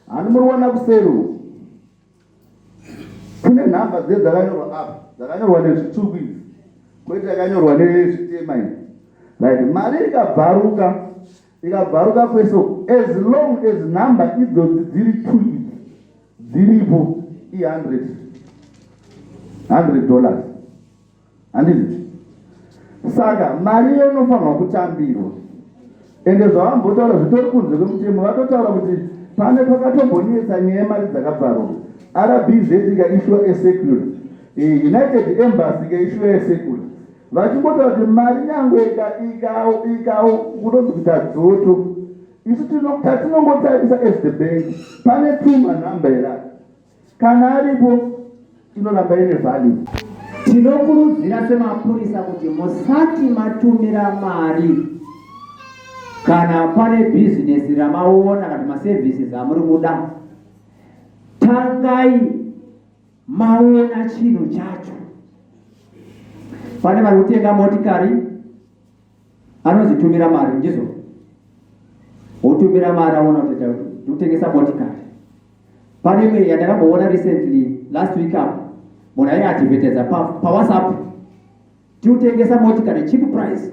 Hanimuriwana kusero. Kune nhamba dzakanyorwa apa, dzakanyorwa nezvitsvuku izvi. Koita yakanyorwa nezvitema izvi. Right, mari ikabvaruka kweso, as long as number idzodzi dziri 2 dziripo $100. Handizvo? Saka mari iyo inofanirwa kutambirwa. Ende zvavambotaura zvitori kunze kwemutemo, vatotaura kuti pane pakatombonetsa nyaya yemari dzakabvaruka. RBZ ikaishuwa esecular, United Embassy ikaishuwa esecular. Vachimbotaura kuti mari nyangwe ikawo kunonzi kuita dzoto, isu tatinongotarisa as the bank, pane tuma namba erati. Kana aripo inoramba ine value. Tinokurudzira semapurisa kuti musati matumira mari kana pane bhizinesi ramaona kana maservices amuri kuda, tangai maona chinhu chacho. Pane vari kutenga motikari, anozitumira mari, ndizvo? Wotumira mari aona kuti kutengesa motikari. Pane imwe yandakamboona recently last week up, munhu aiadvertisa pa WhatsApp, tiutengesa motikari cheap price.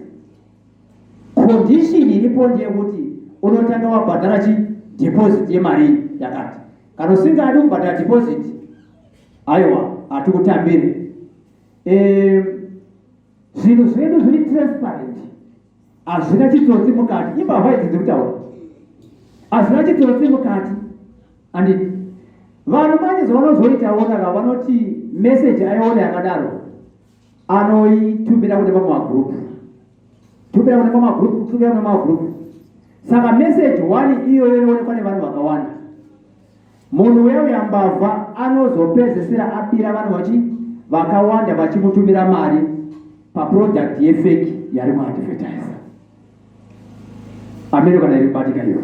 Condition iripo ndeyekuti unotanga wabhadhara deposit yemari yakati. Kana usingadi kubhadhara deposit, aiwa hatikutambiri. Zvinhu zvedu zviri transparent, hazvina chitsotsi mukati. Imbavha idzi dziri kutaura, hazvina chitsotsi mukati. Handiti vanhu manje zvavanozoitaona vanoti message aiona yakadaro anoitumira kune mamwe magroup, tumira kune mamwe magroup, tumira kune mamwe magroup. Saka message 1 iyoyo inoonekwa nevanhu vakawanda. Munhu uya mbavha anozopedzesera apira vanhu vakawanda vachimutumira mari paproduct yefake yari kuadvertise. Amene kana iri kubatika iyo.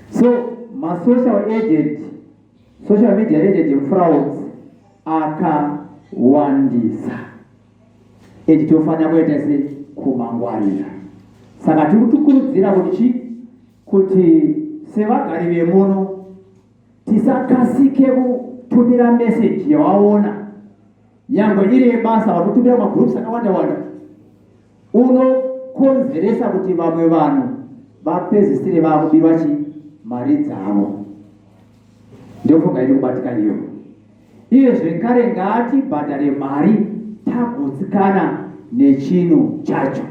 So social media agent frauds akawandisa. Edi tofanira kuita kumangwarira. Saka tikurudzira kuti sevagari vemuno tisakasike kutumira message yawaona nyangwe iri yebasa watotumira magroups akawanda-wanda, unokonzeresa kuti vamwe vanhu vapedzisire vakubirwa mari dzavo. Ndofunga iri kubatika iyo. Iye zvekare ngatibhadhare mari tagutsikana nechinhu chacho.